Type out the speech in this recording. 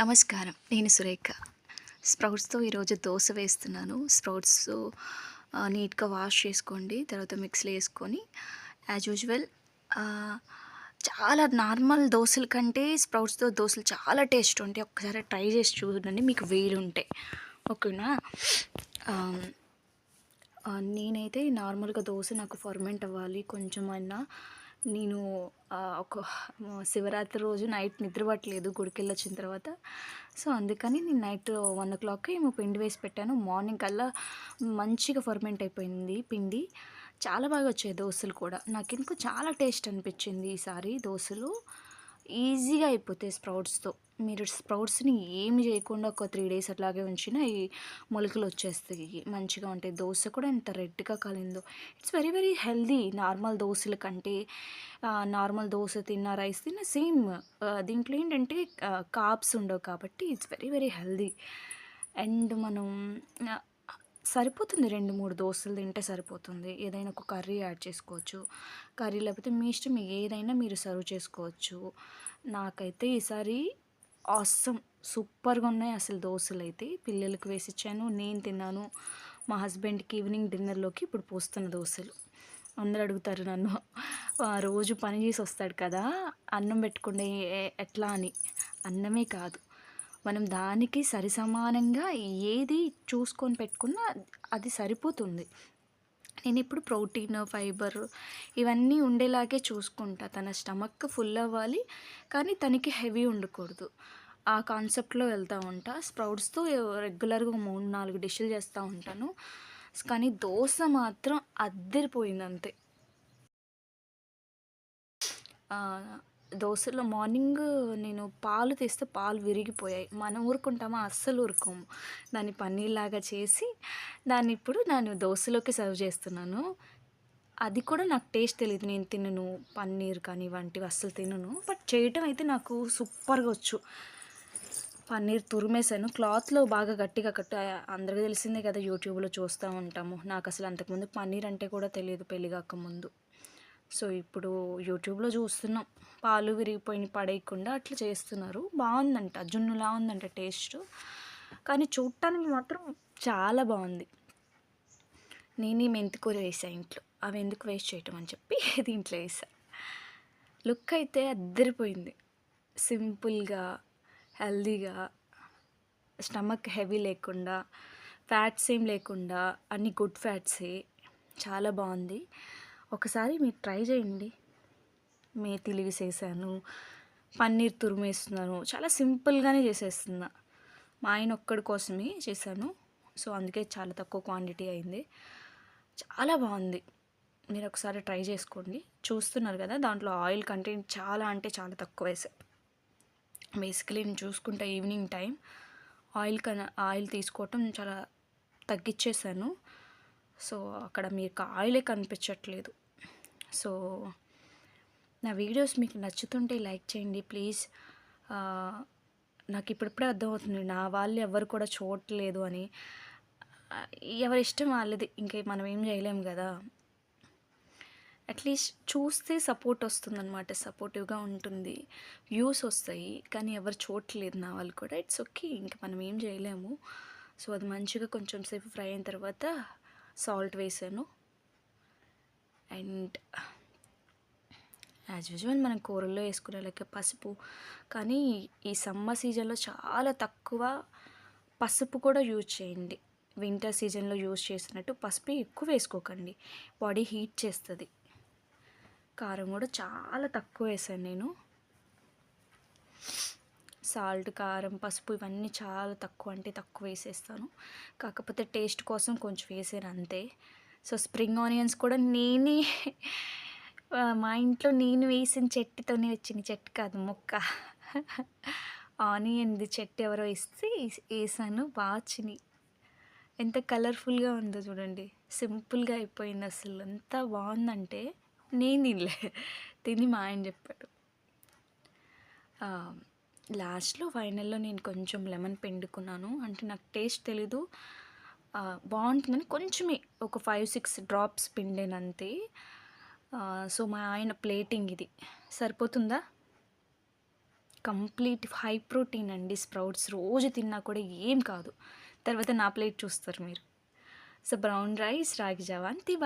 నమస్కారం. నేను సురేఖ. స్ప్రౌట్స్‌తో ఈరోజు దోస వేస్తున్నాను. స్ప్రౌట్స్ నీట్‌గా వాష్ చేసుకోండి. తర్వాత మిక్సీలో యేసుకొని యాజ్ యూజువల్ ఆహ్, చాలా నార్మల్ దోసల కంటే స్ప్రౌట్స్‌తో దోసలు చాలా టేస్ట్ ఉంటాయి. ఒక్కసారి ట్రై చేసి చూడండి మీకు వీలుంటే. ఓకేనా? ఆహ్, నేనైతే నార్మల్‌గా దోస నాకు ఫర్మెంట్ అవ్వాలి కొంచెమైనా. నేను ఒక శివరాత్రి రోజు నైట్ నిద్ర పట్టలేదు గుడికెళ్ళొచ్చిన తర్వాత. సో, అందుకని నేను నైట్ 1:00 ఏమో పిండి వేసి పెట్టాను. మార్నింగ్ కల్లా మంచిగా ఫర్మెంట్ అయిపోయింది పిండి. చాలా బాగా వచ్చాయి దోసలు కూడా. నాకెందుకో చాలా టేస్ట్ అనిపిచ్చింది ఈసారి దోసలు. ఈజీగా అయిపోతాయి స్ప్రౌట్స్‌తో. మీరు స్ప్రౌట్స్‌ని ఏమి చేయకుండా ఒక 3 డేస్ అట్లాగే ఉంచినా ఈ మొలకలొచ్చేస్తాయి. మంచిగా ఉంటాయి. దోస కూడా ఎంత రెడ్‌గా కాలిందో. It's very very healthy normal దోసల కంటే. నార్మల్ దోస తిన్నా, రైస్ తిన్నా సేమ్. దీంట్లో ఏంటంటే కార్బ్స్ ఉండవు కాబట్టి it's very very healthy. And మనం ఆహ్, సరిపోతుంది 2, 3 దోసలు తింటే సరిపోతుంది. ఏదైనా ఒక కర్రీ యాడ్ చేసుకోవచ్చు. కర్రీ లేకపోతే మీ ఇష్టం ఏదైనా మీరు సర్వ్ చేసుకోవచ్చు. నాకైతే ఈసారి ఆసమ్ సూపర్‌గా ఉన్నాయి అసలు దోసలైతే. పిల్లలకి వేసిచ్చాను. నేను తిన్నాను. మా హస్బెండ్‌కి ఈవినింగ్ డిన్నర్‌లోకి ఇప్పుడు పోస్తున్న దోసలు. అందరూ అడుగుతారు నన్ను రోజు పని చేసి వస్తాడు కదా! అన్నం పెట్టకుండా ఎట్లా అని. అన్నమే కాదు. మనం దానికి సరిసమానంగా ఏది చూసుకొని పెట్టుకున్నా అది సరిపోతుంది. నేనెప్పుడు ప్రోటీన్, ఫైబర్ ఇవన్నీ ఉండేలాగే చూసుకుంటా. తన స్టమక్ ఫుల్ అవ్వాలి, కానీ తనకి హెవీ ఉండకూడదు. ఆ కాన్సెప్ట్‌లో వెళ్తా ఉంటా. స్ప్రౌట్స్‌తో రెగ్యులర్‌గా 3, 4 డిష్‌లు చేస్తా ఉంటాను. కానీ దోస మాత్రం అద్దిరిపోయిందంతే. దోసలో మార్నింగ్ నేను పాలు తీస్తే పాలు విరిగిపోయాయి. మనం ఊరుకుంటామా? అస్సలు ఊరుకోము. దాన్ని పన్నీర్‌లాగా చేసి దాన్నిప్పుడు నేను దోసలోకి సర్వ్ చేస్తున్నాను. అది కూడా నాకు టేస్ట్ తెలీదు. నేను తినను. పన్నీర్ కానీ ఇవంటివి అస్సలు తినను. బట్ చేయటం అయితే నాకు సూపర్‌గా వచ్చు. పన్నీర్ తురిమేసాను. క్లాత్‌లో బాగా గట్టిగా అందరికి తెలిసిందే కదా! యూట్యూబ్‌లో చూస్తా ఉంటాము. నాకసలు అంతకుముందు పన్నీర్ అంటే కూడా తెలీదు పెళ్లి గాకముందు. సో, ఇప్పుడు యూట్యూబ్‌లో చూస్తున్నాం. పాలు విరిగిపోయినయి పడేయకుండా అట్లా చేస్తున్నారు. బావుందంట. జున్నులా ఉందంట టేస్టు. కానీ చూడటానికి మాత్రం చాలా బావుంది. నేనే మెంతికూర వేసా ఇంట్లో. అవెందుకు వేస్ట్ చేయటం అని చెప్పి దీంట్లో ఏసా. లుక్ అయితే అద్దరిపోయింది. సింపుల్‌గా, హెల్తీగా, స్టమక్ హెవీ లేకుండా, ఫ్యాట్స్ ఏం లేకుండా అన్ని గుడ్ ఫ్యాట్సే. చాలా బావుంది. ఒకసారి మీరు ట్రై చేయండి. మేతి లీవ్స్ ఏసాను, పన్నీర్ తురిమేస్తున్నాను. చాలా సింపుల్‌గానే చేసేస్తున్నా. మా ఆయన ఒక్కడి కోసమే చేశాను. సో, అందుకే చాలా తక్కువ క్వాంటిటీ అయింది. చాలా బావుంది. మీరొకసారి ట్రై చేసుకోండి. చూస్తున్నారు గదా! దాంట్లో ఆయిల్ కంటెంట్ చాలా అంటే చాలా తక్కువేశా. బేసికలీ నేను చూసుకుంటే ఈవినింగ్ టైం ఆయిల్ తీసుకోవటం చాలా తగ్గిచ్చేసాను. సో, అక్కడ మీకు ఆయిలే కనిపించట్లేదు. సో, నా వీడియోస్ మీకు నచ్చుతుంటే లైక్ చేయండి ప్లీజ్. ఆహ్, నాకిప్పుడిప్పుడే అర్థమవుతుంది నా వాళ్ళు ఎవ్వరు కూడా చూడట్లేదు అని. ఎవరిష్టం వాళ్ళది. ఇంక మనం ఏం జేయలేం గదా! అట్‌లీస్ట్ చూస్తే సపోర్ట్ వస్తుందనమాట. సపోర్టివ్‌గా ఉంటుంది. వ్యూస్ వస్తాయి. కానీ ఎవరు చూడట్లేదు నా వాళ్ళు కూడా. It's okay. ఇంక మనం ఏం జేయలేము. సో, అది మంచిగా కొంచెం సేపు ఫ్రై అయిన తర్వాత సాల్ట్ వేసాను. అండ్ యాజ్ యూజువల్ మనం కూరల్లో యేసుకునే లెక్క పసుపు. కానీ ఈ సమ్మర్ సీజన్‌లో చాలా తక్కువ పసుపు కూడా యూజ్ చేయండి. వింటర్ సీజన్‌లో యూజ్ చేసినట్టు పసుపు ఎక్కువ వేసుకోకండి. బాడీ హీట్ చేస్తది. కారం కూడా చాలా తక్కువ వేసాను నేను. సాల్ట్, కారం, పసుపు ఇవన్నీ చాలా తక్కువ అంటే తక్కువ వేసేస్తాను. కాకపోతే టేస్ట్ కోసం కొంచెం వేసాను అంతే. సో, స్ప్రింగ్ ఆనియన్స్ కూడా నేనే మా ఇంట్లో నేను వేసిన చెట్టుతోనే వచ్చింది. చెట్టు కాదు మొక్క. ఆనియన్‌ది చెట్టు ఎవరో ఇస్తే ఏసాను. బా వచ్చినియి. ఎంత కలర్‌ఫుల్‌గా ఉందో చూడండి. సింపుల్‌గా అయిపోయింది అసలు. ఎంత బావుందంటే నేను తినలే. తిని మా ఆయన చెప్పాడు. లాస్ట్‌లో ఫైనల్‌లో నేను కొంచెం లెమన్ పిండుకున్నాను. అంటే నాకు టేస్ట్ తెలీదు. బావుంటుందని కొంచెమే ఒక 5, 6 డ్రాప్స్ పిండానంతే. సో, మా ఆయన ప్లేటింగ్ ఇది. సరిపోతుందా? కంప్లీట్ హై ప్రోటీన్ అండి స్ప్రౌట్స్. రోజు తిన్నా కూడా ఏం కాదు. తర్వాత నా ప్లేట్ చూస్తారు మీరు. సో, బ్రౌన్ రైస్, రాగి జావ అంతే.